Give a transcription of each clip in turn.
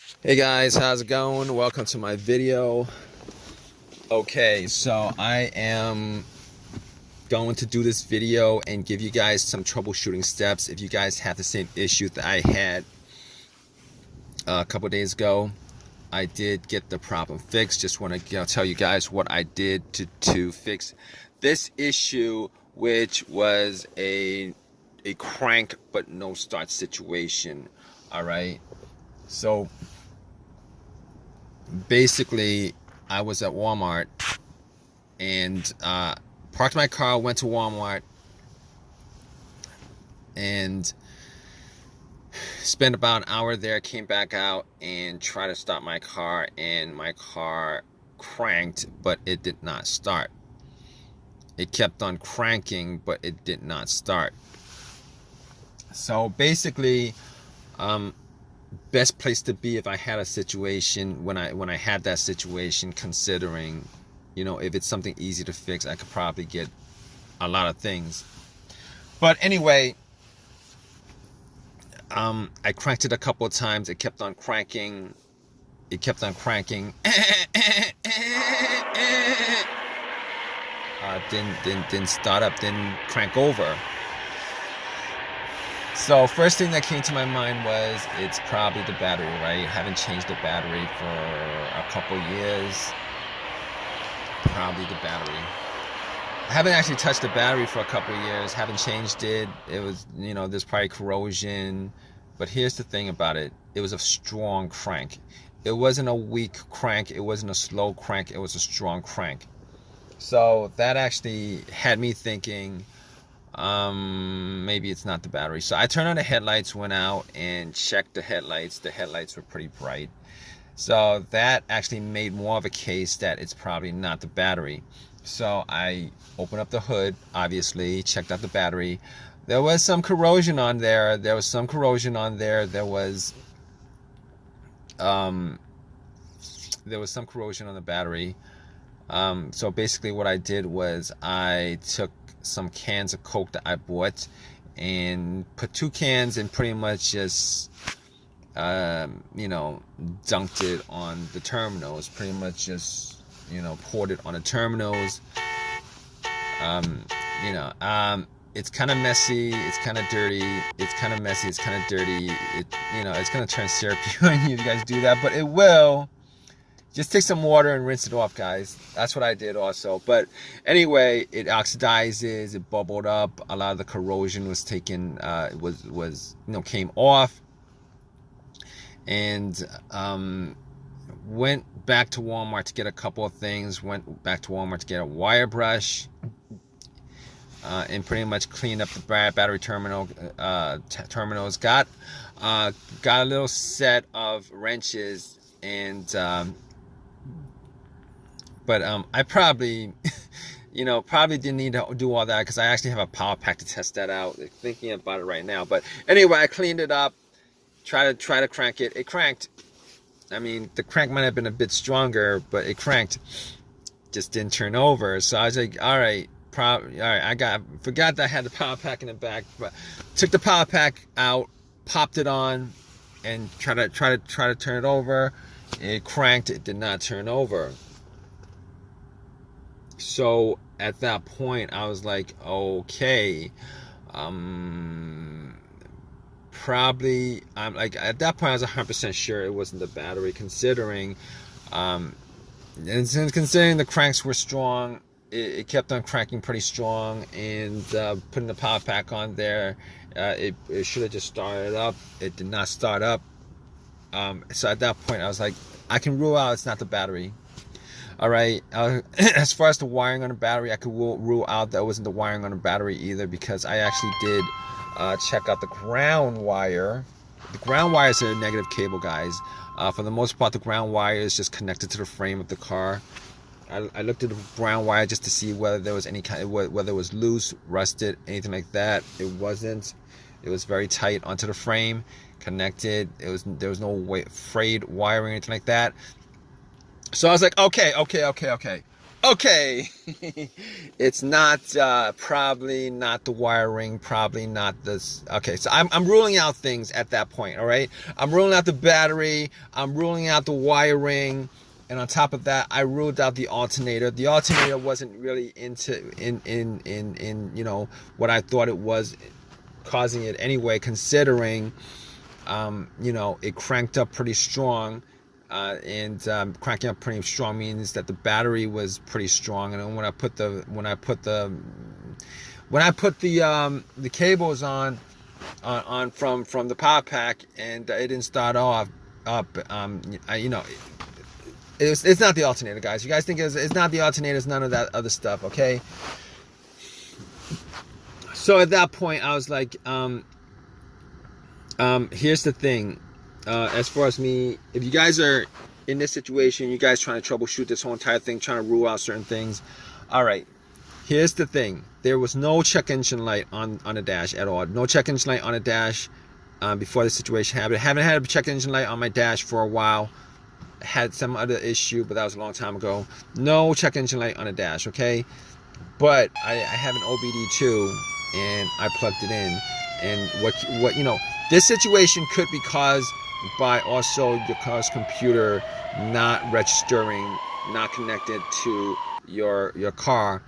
Hey guys, how's it going? Welcome to my video. Okay, so I am going to do this video and give you guys some troubleshooting steps if you guys have the same issue that I had a couple days ago. I did get the problem fixed. Just want to tell you guys what I did to fix this issue, which was a crank but no start situation. All right, so basically I was at Walmart and parked my car, went to Walmart and spent about an hour there, came back out and tried to start my car, and my car cranked but it did not start. It kept on cranking but it did not start. So basically best place to be if I had a situation when I had that situation, considering, you know, if it's something easy to fix, I could probably get a lot of things. But anyway, I cranked it a couple of times. It kept on cranking. It kept on cranking. Didn't start up, didn't crank over. So first thing that came to my mind was it's probably the battery, right? I haven't changed the battery for a couple years. Probably the battery. I haven't actually touched the battery for a couple of years. Haven't changed it. It was, you know, there's probably corrosion. But here's the thing about it. It was a strong crank. It wasn't a weak crank. It wasn't a slow crank. It was a strong crank. So that actually had me thinking, maybe it's not the battery. So I turned on the headlights, went out and checked the headlights. The headlights were pretty bright. So that actually made more of a case that it's probably not the battery. So I opened up the hood, obviously, checked out the battery. There was some corrosion on there. There was some corrosion on there. There was some corrosion on the battery. So basically what I did was I took some cans of Coke that I bought and put 2 cans and pretty much just you know, dunked it on the terminals. Pretty much just, you know, poured it on the terminals. You know, it's kind of messy, it's kind of dirty, it's kind of messy, it's kind of dirty. It, you know, it's gonna turn syrupy when you guys do that, but it will. Just take some water and rinse it off, guys. That's what I did also. But anyway, it oxidizes, it bubbled up. A lot of the corrosion was taken, was you know, came off. And went back to Walmart to get a couple of things. Went back to Walmart to get a wire brush. And pretty much cleaned up the battery terminals. Got a little set of wrenches and but I probably, you know, probably didn't need to do all that because I actually have a power pack to test that out. Thinking about it right now. But anyway, I cleaned it up. Try to crank it. It cranked. I mean, the crank might have been a bit stronger, but it cranked. Just didn't turn over. So I was like, all right, I forgot that I had the power pack in the back, but took the power pack out, popped it on, and try to turn it over. It cranked. It did not turn over. So at that point, I was like, okay, probably, I'm like, at that point, I was 100% sure it wasn't the battery, considering, and since considering the cranks were strong, it kept on cranking pretty strong, and putting the power pack on there, it should have just started up. It did not start up. So at that point, I was like, I can rule out it's not the battery. All right. As far as the wiring on the battery, I could rule out that it wasn't the wiring on the battery either, because I actually did check out the ground wire. The ground wire is a negative cable, guys. For the most part, the ground wire is just connected to the frame of the car. I looked at the ground wire just to see whether there was any kind, whether it was loose, rusted, anything like that. It wasn't. It was very tight onto the frame, connected. There was no frayed wiring or anything like that. So I was like, okay. Okay, it's not probably not the wiring, probably not this. Okay, so I'm ruling out things at that point. All right, I'm ruling out the battery, I'm ruling out the wiring, and on top of that, I ruled out the alternator. The alternator wasn't really in you know what I thought it was causing it anyway, considering you know, it cranked up pretty strong. And cranking up pretty strong means that the battery was pretty strong. And when I put the cables on from the power pack, and it didn't start off up, you know, it's not the alternator, guys. You guys think it's not the alternator, it's none of that other stuff, okay? So at that point, I was like, here's the thing. As far as me, if you guys are in this situation, you guys trying to troubleshoot this whole entire thing, trying to rule out certain things. All right, here's the thing. There was no check engine light on the dash at all. No check engine light on the dash before the situation happened. I haven't had a check engine light on my dash for a while. Had some other issue, but that was a long time ago. No check engine light on the dash, okay? But I have an OBD2, and I plugged it in. And what you know, this situation could be caused by also your car's computer not registering, not connected to your car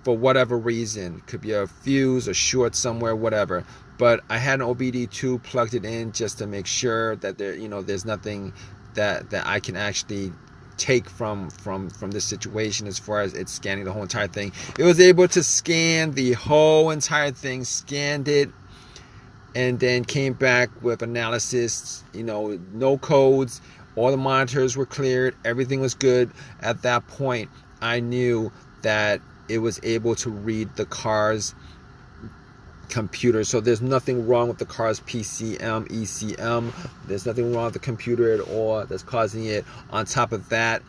for whatever reason. Could be a fuse, a short somewhere, whatever. But I had an OBD2, plugged it in just to make sure that there, you know, there's nothing that I can actually take from this situation as far as it's scanning the whole entire thing. It was able to scan the whole entire thing, scanned it, and then came back with analysis, you know, no codes, all the monitors were cleared, everything was good. At that point, I knew that it was able to read the car's computer. So there's nothing wrong with the car's PCM, ECM. There's nothing wrong with the computer at all that's causing it. On top of that,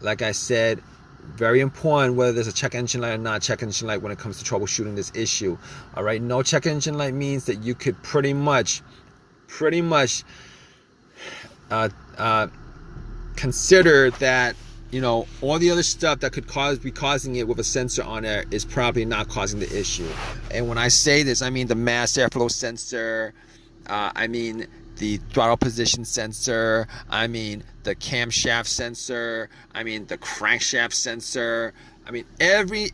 like I said, very important whether there's a check engine light or not check engine light when it comes to troubleshooting this issue. All right, no check engine light means that you could pretty much consider that, you know, all the other stuff that could be causing it with a sensor on there is probably not causing the issue. And when I say this, I mean the mass airflow sensor, I mean the throttle position sensor, I mean the camshaft sensor, I mean the crankshaft sensor, I mean every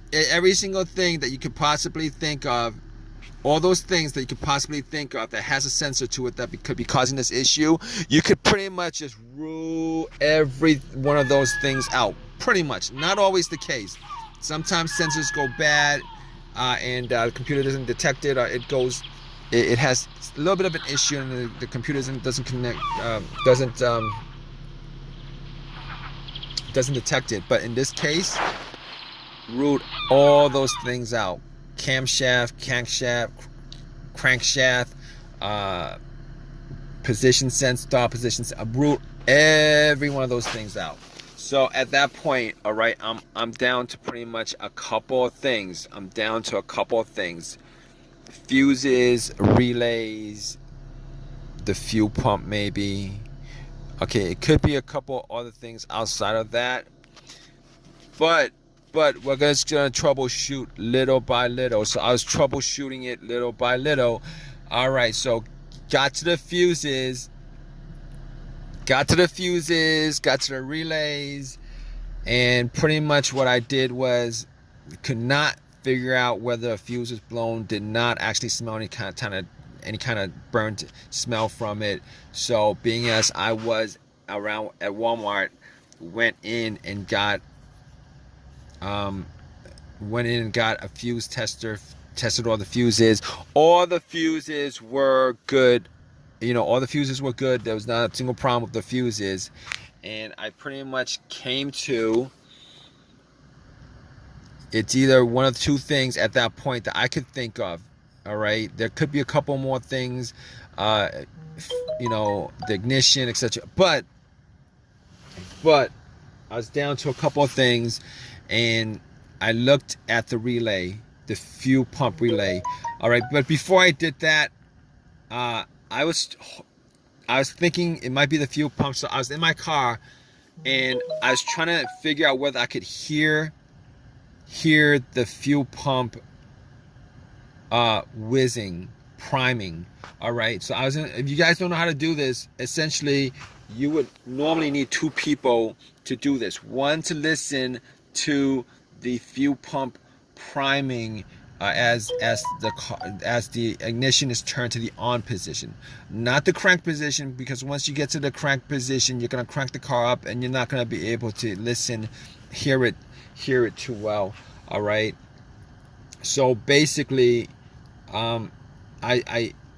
single thing that you could possibly think of, all those things that you could possibly think of that has a sensor to it that could be causing this issue, you could pretty much just rule every one of those things out. Pretty much. Not always the case. Sometimes sensors go bad and the computer doesn't detect it, or it has a little bit of an issue and the computer doesn't connect, doesn't detect it. But in this case, ruled all those things out. Camshaft, crankshaft, position sense, throttle position, root every one of those things out. So at that point, all right, I'm down to pretty much a couple of things. Fuses, relays, the fuel pump maybe. Okay, it could be a couple other things outside of that. But we're just gonna troubleshoot little by little. So I was troubleshooting it little by little. All right, so got to the fuses, got to the relays, and pretty much what I did was could not figure out whether a fuse was blown. Did not actually smell any kind of burnt smell from it. So being as I was around at Walmart, went in and got a fuse tester, tested all the fuses. All the fuses were good. You know, all the fuses were good. There was not a single problem with the fuses. And I pretty much came to, it's either one of two things at that point that I could think of. All right, there could be a couple more things, you know, the ignition, etc. But I was down to a couple of things, and I looked at the relay, the fuel pump relay. All right, but before I did that, I was thinking it might be the fuel pump. So I was in my car, and I was trying to figure out whether I could hear hear the fuel pump whizzing, priming. All right, so if you guys don't know how to do this, essentially you would normally need two people to do this. One to listen to the fuel pump priming as the ignition is turned to the on position, not the crank position, because once you get to the crank position, you're gonna crank the car up and you're not gonna be able to hear it too well. All right, so basically, I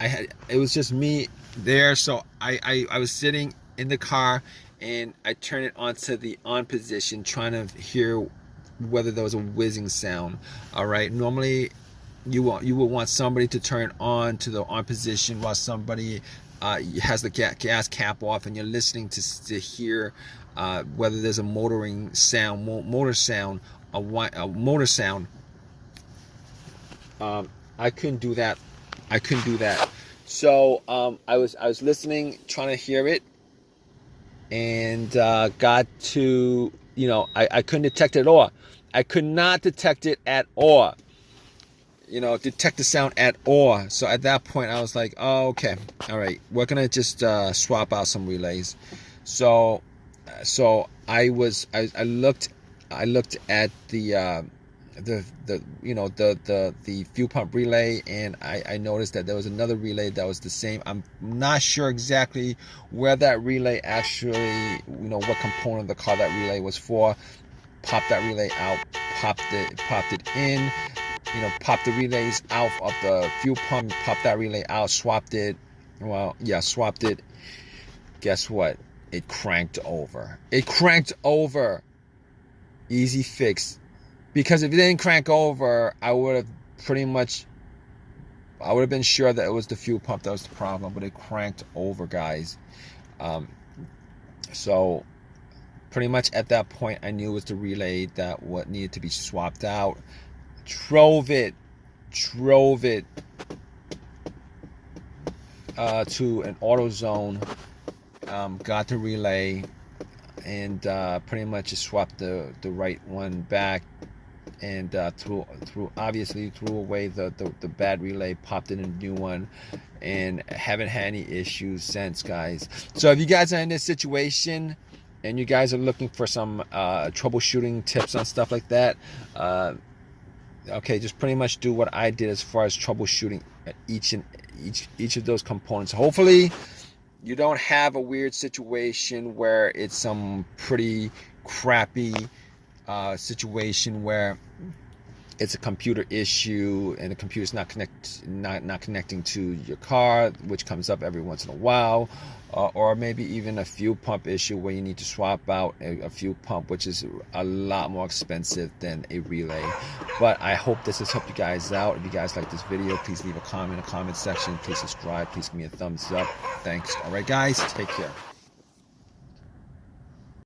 had, it was just me there, so I was sitting in the car and I turned it onto the on position, trying to hear whether there was a whizzing sound. All right, normally you would want somebody to turn on to the on position while somebody has the gas cap off, and you're listening to hear whether there's a motoring sound, motor sound, a motor sound. I couldn't do that. So I was listening, trying to hear it, and got to, I couldn't detect it at all. I could not detect it at all. Detect the sound at all. So at that point, I was like, oh, okay, all right, we're gonna just swap out some relays. So I looked at the fuel pump relay, and I noticed that there was another relay that was the same. I'm not sure exactly where that relay actually, what component of the car that relay was for. Popped that relay out, popped it in, popped the relays out of the fuel pump, popped that relay out, swapped it. Swapped it. Guess what? It cranked over. Easy fix. Because if it didn't crank over, I would have been sure that it was the fuel pump that was the problem, but it cranked over, guys. So pretty much at that point, I knew it was the relay that what needed to be swapped out. Drove it to an AutoZone, got the relay, and pretty much just swapped the right one back, and threw away the bad relay, popped in a new one, and haven't had any issues since, guys. So if you guys are in this situation and you guys are looking for some troubleshooting tips on stuff like that, okay, just pretty much do what I did as far as troubleshooting each of those components. Hopefully you don't have a weird situation where it's some pretty crappy situation where it's a computer issue and the computer's not connecting to your car, which comes up every once in a while, or maybe even a fuel pump issue where you need to swap out a fuel pump, which is a lot more expensive than a relay. But I hope this has helped you guys out. If you guys like this video, please leave a comment in the comment section. Please subscribe. Please give me a thumbs up. Thanks. All right, guys, take care.